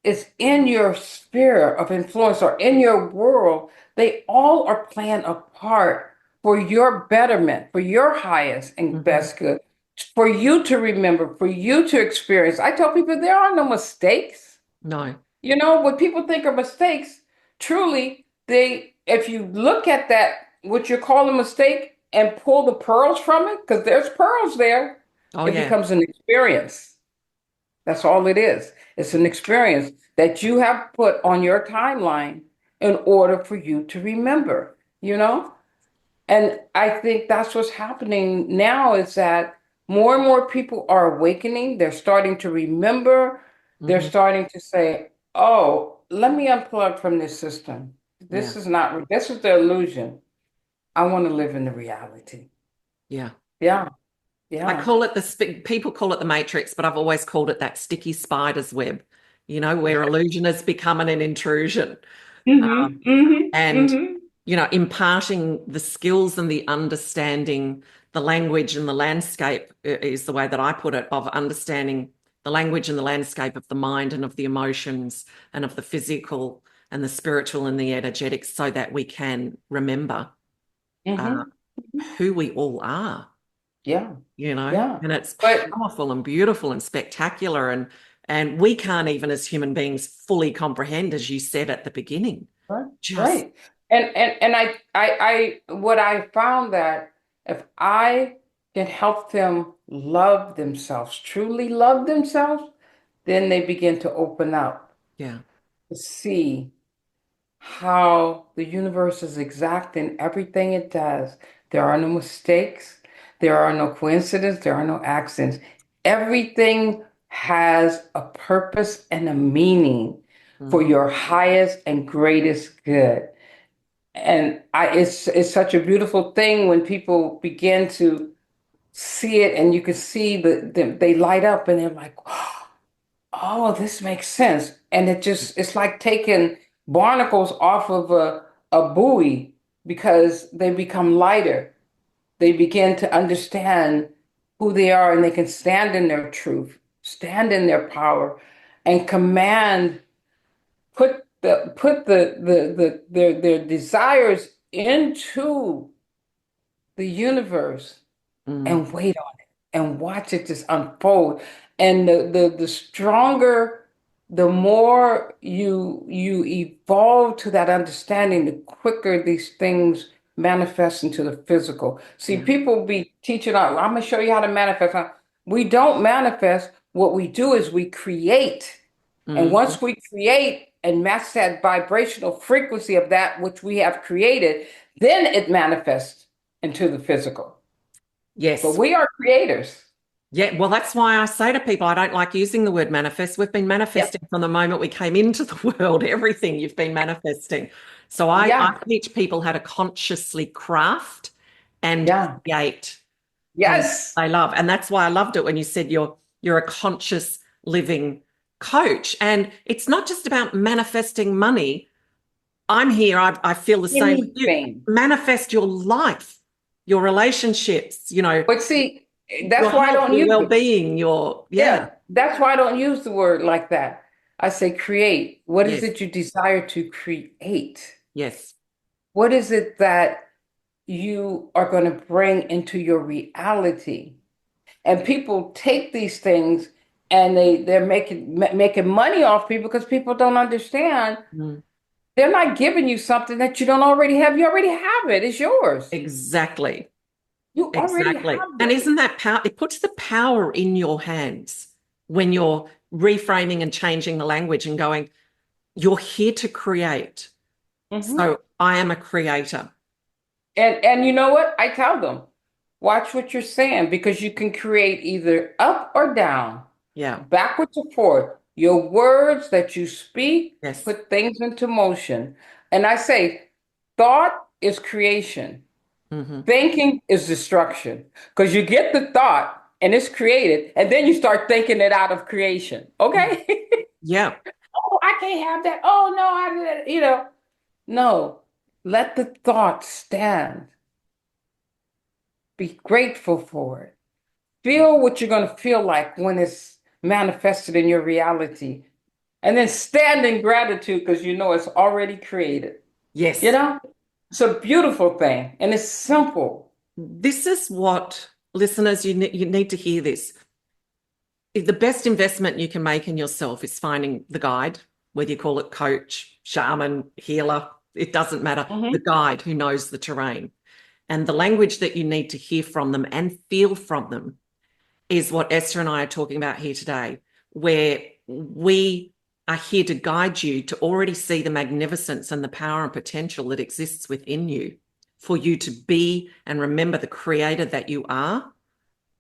is in your sphere of influence or in your world, they all are playing a part for your betterment, for your highest and Hmm. best good, for you to remember, for you to experience. I tell people there are no mistakes. No. You know, what people think are mistakes, truly, if you look at that, what you call a mistake, and pull the pearls from it, because there's pearls there, Oh, it yeah. becomes an experience. That's all it is. It's an experience that you have put on your timeline in order for you to remember, you know? And I think that's what's happening now is that more and more people are awakening. They're starting to remember. They're Hmm. starting to say, oh, let me unplug from this system. Yeah. This is the illusion. I want to live in the reality. Yeah. Yeah, I yeah. call it people call it the matrix, but I've always called it that sticky spider's web, where illusion has become an intrusion. Um, Mm-hmm, mm-hmm, and, mm-hmm. imparting the skills and the understanding, the language and the landscape is the way that I put it, of understanding the language and the landscape of the mind and of the emotions and of the physical and the spiritual and the energetic so that we can remember uh, Mm-hmm. who we all are, Yeah, yeah. and it's But powerful and beautiful and spectacular. And we can't even as human beings fully comprehend, as you said at the beginning, right, just, right. And what I found that if I can help them love themselves, truly love themselves, then they begin to open up yeah. to see how the universe is exact in everything it does. There are no mistakes, there are no coincidences, there are no accidents. Everything has a purpose and a meaning for Mhm. your highest and greatest good. And it's such a beautiful thing when people begin to see it and you can see they light up and they're like, oh, this makes sense. And it's like taking barnacles off of a buoy because they become lighter. They begin to understand who they are and they can stand in their truth, stand in their power, and command, put their desires into the universe Mm. and wait on it and watch it just unfold. And the stronger, the more you evolve to that understanding, the quicker these things manifest into the physical. See, Yeah. people be teaching out, I'm gonna show you how to manifest. We don't manifest. What we do is we create. And Mhm. once we create and match that vibrational frequency of that which we have created, then it manifests into the physical. But Yes. we are creators. Yeah. Well, that's why I say to people, I don't like using the word manifest. We've been Yep. manifesting from the moment we came into the world, everything you've been manifesting. So I Yeah. teach people how to consciously craft and Yeah. create from what Yes. they love. And that's why I loved it when you said you're a conscious living coach. And it's not just about manifesting money. I'm here. I feel the same with you. Anything. Manifest your life, your relationships, But see, your that's why I health, don't your use it. well-being, yeah, Yeah. That's why I don't use the word like that. I say create. What is yes, it you desire to create? yes. What is it that you are going to bring into your reality? And people take these things and they're making money off people because people don't understand. Mm, They're not giving you something that you don't already have. You already have it. It's yours. exactly, You already exactly. have And it. isn't that power? It puts the power in your hands when you're reframing and changing the language and going, you're here to create. Hmm. So I am a creator. And you know what? I tell them. watch what you're saying because you can create either up or down, Yeah. backwards or forward. Your words that you speak Yes. put things into motion. And I say, thought is creation, Hmm. thinking is destruction. Because you get the thought and it's created, and then you start thinking it out of creation. Okay? Yeah. Oh, I can't have that. Oh, no, no. Let the thought stand. Be grateful for it. Feel what you're going to feel like when it's manifested in your reality. And then stand in gratitude because you know it's already created. You Yes. know, it's a beautiful thing and it's simple. This is what listeners, you need to hear this. The best investment you can make in yourself is finding the guide, whether you call it coach, shaman, healer, it doesn't matter, the Hmm. guide who knows the terrain. And the language that you need to hear from them and feel from them is what Esther and I are talking about here today, where we are here to guide you to already see the magnificence and the power and potential that exists within you for you to be and remember the creator that you are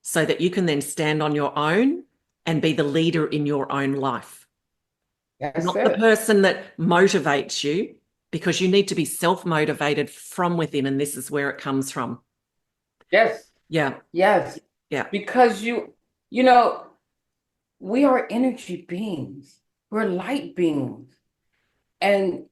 so that you can then stand on your own and be the leader in your own life. That's Not the it. person that motivates you, because you need to be self-motivated from within, and this is where it comes from. Yes, Yeah, yes. yeah, Because you know, we are energy beings. We're light beings. And,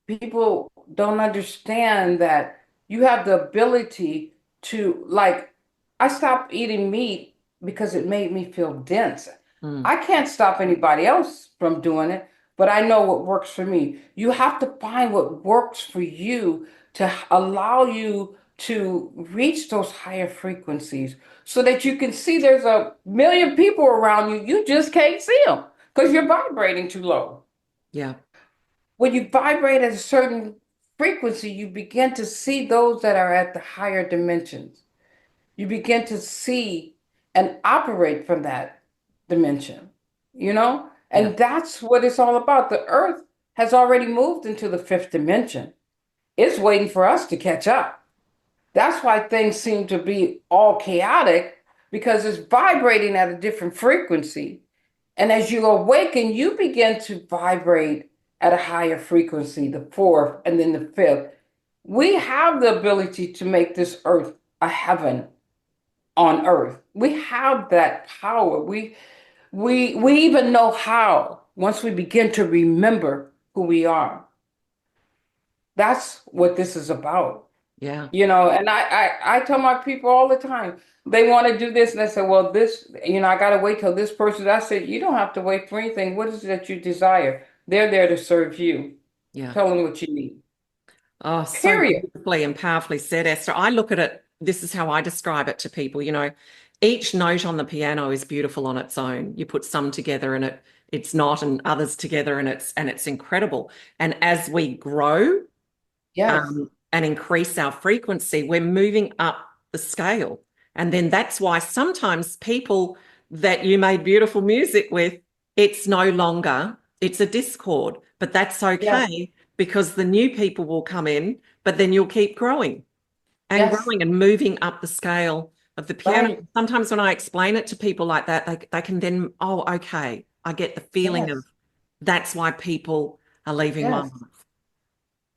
people don't understand that you have the ability to, like, I stopped eating meat because it made me feel dense. mm, I can't stop anybody else from doing it, but I know what works for me. You have to find what works for you to allow you to reach those higher frequencies so that you can see there's a million people around you. You just can't see them because you're vibrating too low. yeah, When you vibrate at a certain frequency, you begin to see those that are at the higher dimensions. You begin to see and operate from that dimension, you know? yeah, And that's what it's all about. The earth has already moved into the fifth dimension. It's waiting for us to catch up. That's why things seem to be all chaotic because it's vibrating at a different frequency. And as you awaken, you begin to vibrate at a higher frequency, the fourth and then the fifth. We have the ability to make this earth a heaven on earth. We have that power. We even know how once we begin to remember who we are. That's what this is about. yeah, And I tell my people all the time, they want to do this, and they say, well, this, I got to wait till this person. I said, you don't have to wait for anything. What is it that you desire? They're there to serve you. yeah. Tell them what you need. Oh, so Period. beautifully and powerfully said, Esther. I look at it, this is how I describe it to people. Each note on the piano is beautiful on its own. You put some together and it's not, and others together and it's incredible. And as we grow, Yes. and increase our frequency, we're moving up the scale. And then that's why sometimes people that you made beautiful music with, it's no longer, it's a discord, but that's Yes. okay because the new people will come in, but then you'll keep Yes. growing and moving up the scale of the piano. Right. Sometimes when I explain it to people like that, they can then, oh, okay, I get the feeling of Yes. that's why people are leaving my Yes. life.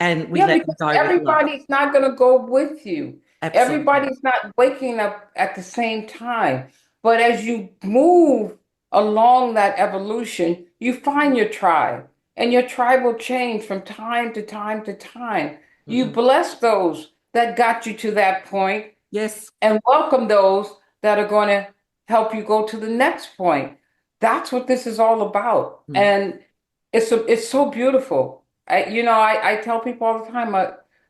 And we Yeah, let them because go with love. everybody's not going to go with you. Absolutely. Everybody's not waking up at the same time. But as you move along that evolution, you find your tribe, and your tribe will change from time to time to time. You Mhm. bless those that got you to that point Yes. and welcome those that are going to help you go to the next point. That's what this is all about. Mm. And it's so beautiful. I tell people all the time,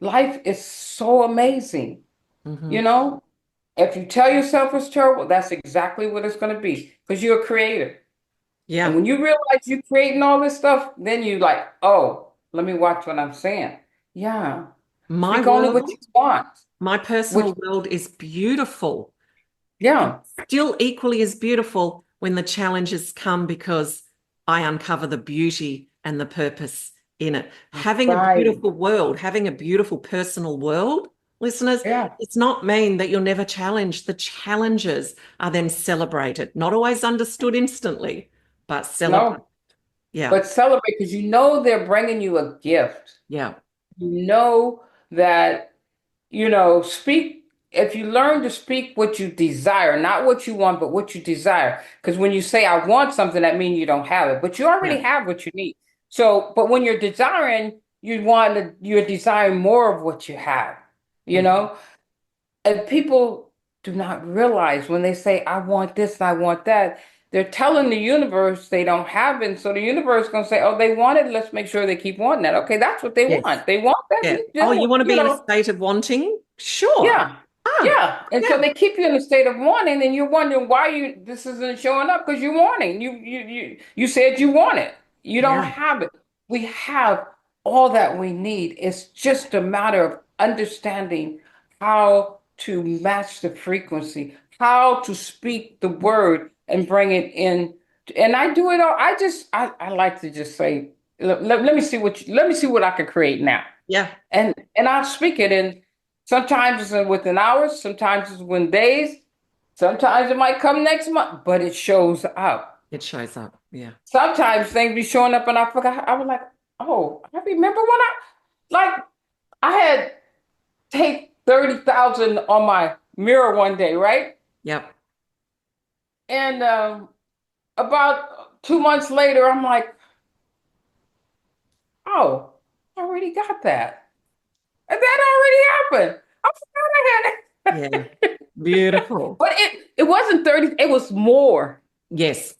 life is so amazing. You Hmm. know, if you tell yourself it's terrible, that's exactly what it's going to be because you're a creator. And Yeah. when you realize you're creating all this stuff, then you like, oh, let me watch what I'm saying. Yeah. My Speak only what world, you want. my Which, personal world is beautiful. And yeah, still equally as beautiful when the challenges come because I uncover the beauty and the purpose in it. Having a right. beautiful world, having a beautiful personal world Listeners, Yeah. it's not mean that you're never challenged. The challenges are then celebrated, not always understood instantly, but celebrated. No, Yeah. but celebrate because you know they're bringing you a gift. Yeah. You know that, speak, if you learn to speak what you desire, not what you want, but what you desire. Because when you say, I want something, that means you don't have it, but you already Yeah. have what you need. So, but when you're desiring, you're desiring more of what you have, you Mhm. know? And people do not realize when they say, I want this and I want that, they're telling the universe they don't have it. So the universe is going to say, oh, they want it. Let's make sure they keep wanting that. Okay, that's what they Yes. want. They want that. Yeah. Oh, you want to You be in a know, state of wanting? Sure. yeah. Ah, Yeah. And so yeah. they keep you in a state of wanting, and you're wondering why this isn't showing up because you're wanting. You said you want it. You don't Yeah. have it. We have all that we need. It's just a matter of understanding how to match the frequency, how to speak the word and bring it in. And I do it all. I like to just say, let me see let me see what I can create now. Yeah. And I'll speak it, and sometimes it's within hours, sometimes it's within days, sometimes it might come next month, but it shows up. It shows up. Yeah. Sometimes things be showing up and I forgot. I was like, oh, I remember when like I had taped 30,000 on my mirror one day, right? Yep. And about 2 months later, I'm like, oh, I already got that. And that already happened. I forgot I had Yeah. it. Beautiful. But it wasn't 30, it was more. Yes.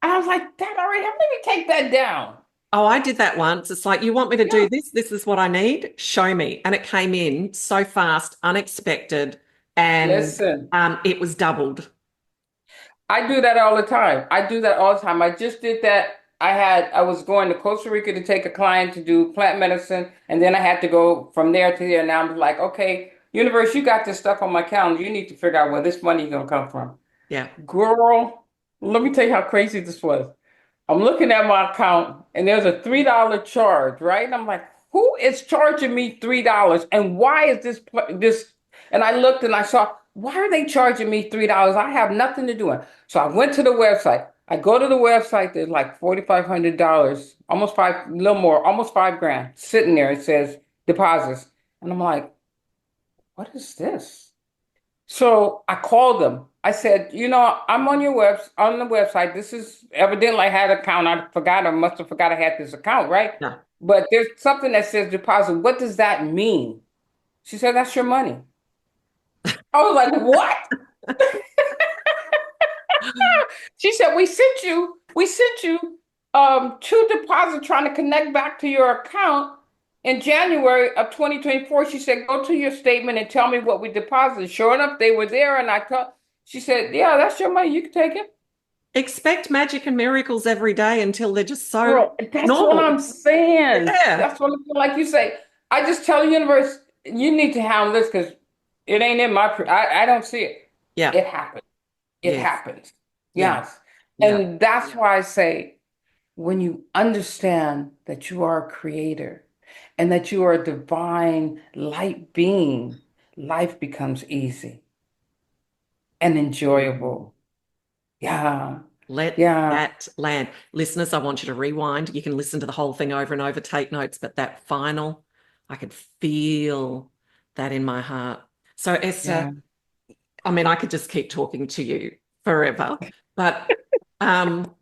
And I was like, that already happened. Let me take that down. Oh, I did that once. It's like, you want me to Yeah. do this? This is what I need. Show me. And it came in so fast, unexpected, and Listen, it was doubled. I do that all the time. I do that all the time. I just did that. I was going to Costa Rica to take a client to do plant medicine, and then I had to go from there to there. Now I'm like, okay, universe, you got this stuff on my calendar. You need to figure out where this money is gonna come from. Yeah. Girl, let me tell you how crazy this was. I'm looking at my account and there's a $3 charge, right? And I'm like, who is charging me $3? And why is this? And I looked and I saw, why are they charging me $3? I have nothing to do with it. So I went to the website. I go to the website, there's like $4,500, almost five, a little more, almost 5 grand sitting there. It says deposits. And I'm like, what is this? So I called them. I said, I'm on the website. This is evidently I had an account. I forgot. I must have forgot I had this account, right? Yeah. But there's something that says deposit. What does that mean? She said, that's your money. I was like, what? She said, we sent you two deposits trying to connect back to your account in January of 2024. She said, go to your statement and tell me what we deposited. Sure enough, they were there, and she said, yeah, that's your money. You can take it. Expect magic and miracles every day until they're just so Girl, that's what I'm normal. saying. Yeah. That's what I'm like you say. I just tell the universe, you need to handle this because it ain't in I don't see it. Yeah. It happens. It Yes. happens. Yeah. Yes. Yeah. And that's why I say, when you understand that you are a creator and that you are a divine light being, life becomes easy and enjoyable. Yeah. Let Yeah. that land. Listeners, I want you to rewind. You can listen to the whole thing over and over, take notes, but that final, I could feel that in my heart. So, Esther, Yeah. I mean, I could just keep talking to you forever, but um,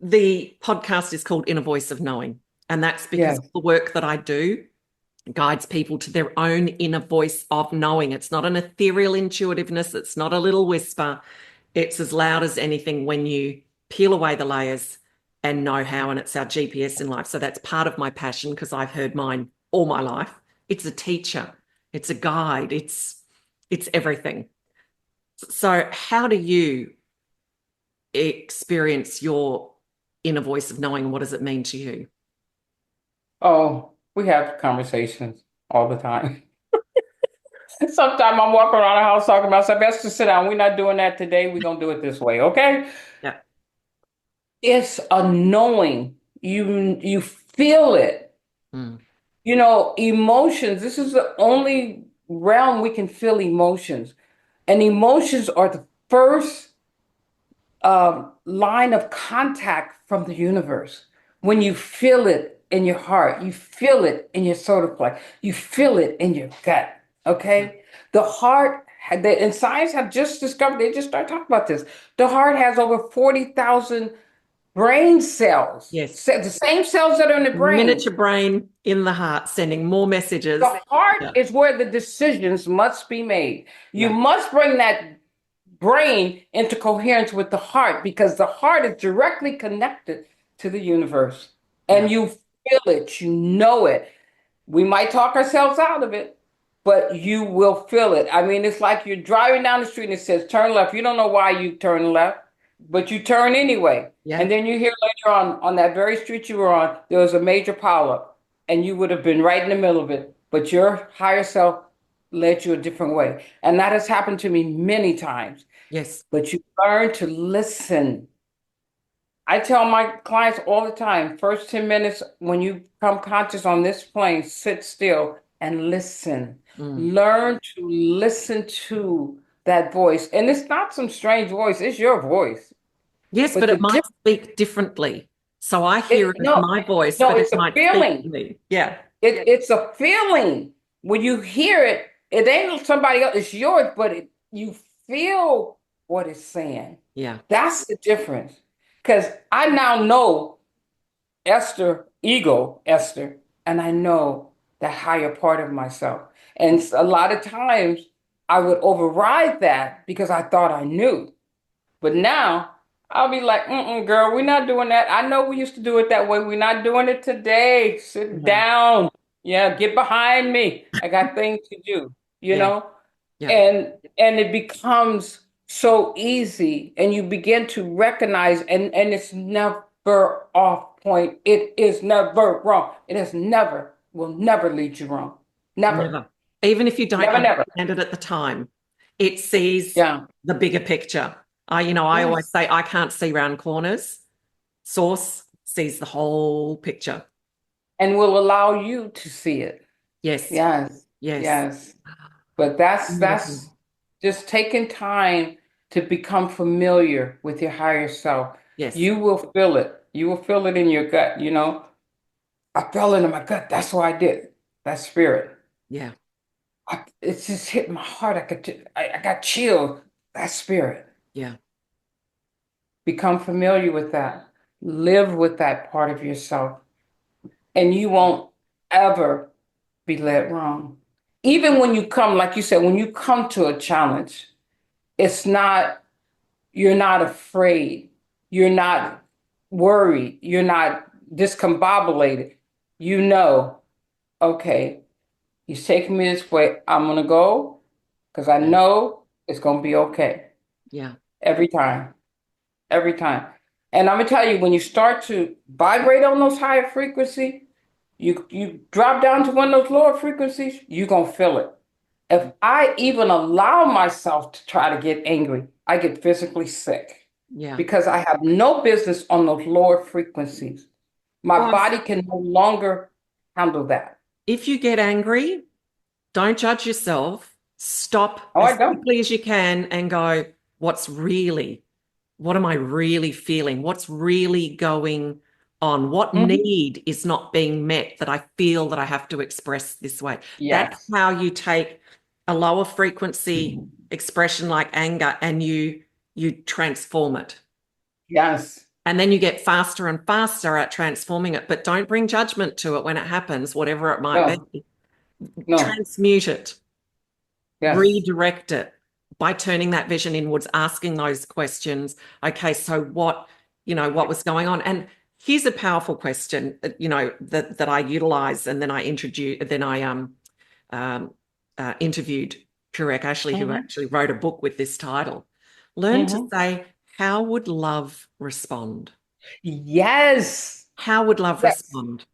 the podcast is called Inner Voice of Knowing. And that's because Yes. the work that I do guides people to their own inner voice of knowing. It's not an ethereal intuitiveness, it's not a little whisper. It's as loud as anything when you peel away the layers and know how, and it's our GPS in life. So that's part of my passion because I've heard mine all my life. It's a teacher, it's a guide, it's everything. So how do you experience your inner voice of knowing? What does it mean to you? Oh, we have conversations all the time. Sometimes I'm walking around the house talking about something. Best to sit down. We're not doing that today. We're gonna do it this way, okay? Yeah. It's a knowing. You feel it. Mm. Emotions. This is the only realm, we can feel emotions. And emotions are the first line of contact from the universe. When you feel it in your heart, you feel it in your solar plexus, you feel it in your gut. Okay, the heart. And science have just discovered. They just started talking about this. The heart has over 40,000 brain cells. Yes. The same cells that are in the brain. Miniature brain in the heart, sending more messages. The heart Yeah. is where the decisions must be made. You Yeah. must bring that brain into coherence with the heart because the heart is directly connected to the universe. Yeah. And you feel it, you know it. We might talk ourselves out of it, but you will feel it. I mean, it's like you're driving down the street and it says turn left. You don't know why you turn left, but you turn anyway. Yeah. And then you hear later on that very street you were on, there was a major pileup and you would have been right in the middle of it, but your higher self led you a different way. And that has happened to me many times. Yes. But you learn to listen. I tell my clients all the time, first 10 minutes when you come conscious on this plane, sit still and listen. Mm. Learn to listen to that voice. And it's not some strange voice, it's your voice. Yes, But but the it might difference, speak differently. So I hear it as no, my voice, no, but it it's a might speak to feeling. me. Yeah. It's a feeling. When you hear it, it ain't somebody else, it's yours, but you feel what it's saying. Yeah. That's the difference. Because I now know Esther, ego, Esther, and I know that higher part of myself. And a lot of times I would override that because I thought I knew. But now I'll be like, girl, we're not doing that. I know we used to do it that way. We're not doing it today. Sit Yeah. down. Yeah, get behind me. I got things to do, you Yeah. know? Yeah. And it becomes so easy and you begin to recognize and it's never off point. It is never wrong. It is never, will never lead you wrong. Never. Never. Even if you don't Never, never. understand it at the time, it sees Yeah. the bigger picture. I always Yes. say I can't see round corners. Source sees the whole picture. And will allow you to see it. Yes. Yes. Yes. Yes. But that's Beautiful. just taking time to become familiar with your higher self. Yes. You will feel it. You will feel it in your gut, you know. I felt it in my gut. That's what I did. That spirit. Yeah. It's just hit my heart. I got chilled. That spirit. Yeah. Become familiar with that. Live with that part of yourself. And you won't ever be led wrong. Even when you come, like you said, when you come to a challenge, it's not, you're not afraid. You're not worried. You're not discombobulated. You know, okay, he's taking me this way. I'm going to go because I Yeah. know it's going to be okay Yeah. every time, every time. And I'm going to tell you, when you start to vibrate on those higher frequencies, you drop down to one of those lower frequencies, you're going to feel it. If I even allow myself to try to get angry, I get physically sick Yeah. because I have no business on those lower frequencies. My Well, body can no longer handle that. if you get angry, don't judge yourself. Stop Oh, I as don't. quickly as you can and go, what am I really feeling? What's really going on? What Mhm. need is not being met that I feel that I have to express this way? That's Yes. how you take a lower frequency expression like anger and you transform it. Yes. And then you get faster and faster at transforming it, but don't bring judgment to it when it happens, whatever it might No. be. No. Transmute it, Yes. redirect it by turning that vision inwards, asking those questions. Okay, so what was going on? And here's a powerful question, that I utilize, and then I interviewed Kurek Ashley, who Hmm. actually wrote a book with this title. Learn to Hmm. say, how would love respond? Yes. How would love Yes. respond?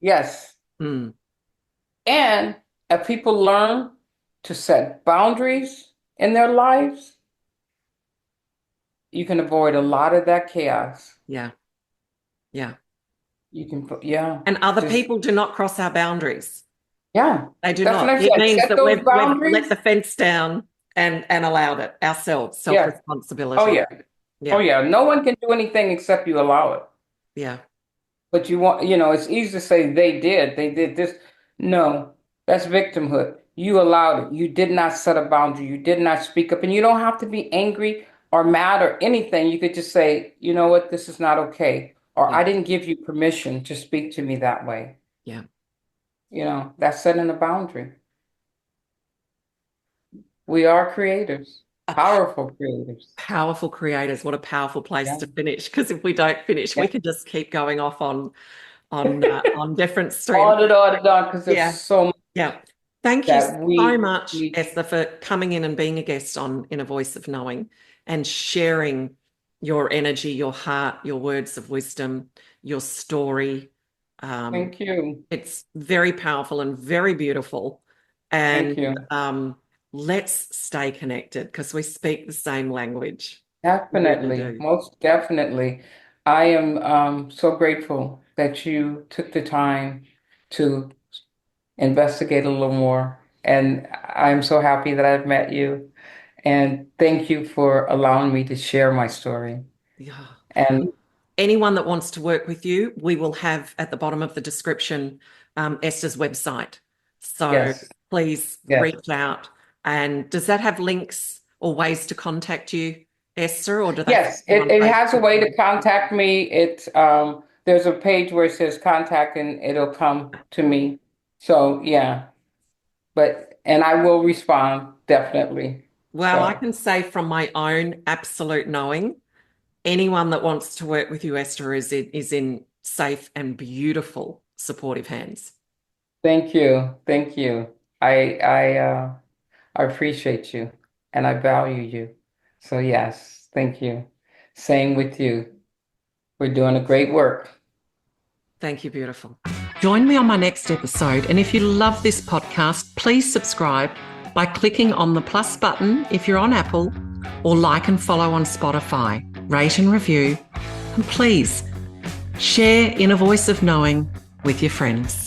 Yes. Mm, And if people learn to set boundaries in their lives, you can avoid a lot of that chaos. yeah, yeah. You can put, yeah, And other just people do not cross our boundaries. Yeah. They do That's what not. I It said. means Set that those we've let boundaries. the fence down and allowed it ourselves, Yeah. Oh, self-responsibility. yeah. Oh, Yeah, yeah. No one can do anything except you allow it. yeah, But it's easy to say they did this. No, that's victimhood. You allowed it. You did not set a boundary. You did not speak up. And you don't have to be angry or mad or anything. You could just say, you know what, this is not okay. Or yeah, I didn't give you permission to speak to me that way. yeah. That's setting a boundary. We are creators, A powerful creators. powerful creators. What a powerful place Yeah. to finish. Because if we don't finish, we Yeah. can just keep going off on different streams. On and on, because there's Yeah, so much yeah. Thank you that so we much, need. Esther, for coming in and being a guest on In a Voice of Knowing and sharing your energy, your heart, your words of wisdom, your story. Thank you. It's very powerful and very beautiful. Thank And you. let's stay connected because we speak the same language. We really Definitely, do. most definitely. I am so grateful that you took the time to investigate a little more. And I'm so happy that I've met you. And thank you for allowing me to share my story. Yeah. And Anyone that wants to work with you, we will have at the bottom of the description Esther's website. So yes, please yes, reach out. And does that have links or ways to contact you, Esther, or do they find yes, you it, on it has a way Facebook? to contact me. There's a page where it says contact and it'll come to me. So yeah, and I will respond definitely. Well, I So can say from my own absolute knowing, anyone that wants to work with you, Esther, is in safe and beautiful, supportive hands. thank you. Thank you. I appreciate you and I value you. So yes, thank you. Same with you. We're doing a great work. Thank you, beautiful. Join me on my next episode. And if you love this podcast, please subscribe by clicking on the plus button if you're on Apple, or like and follow on Spotify, rate and review. And please share In a Voice of Knowing with your friends.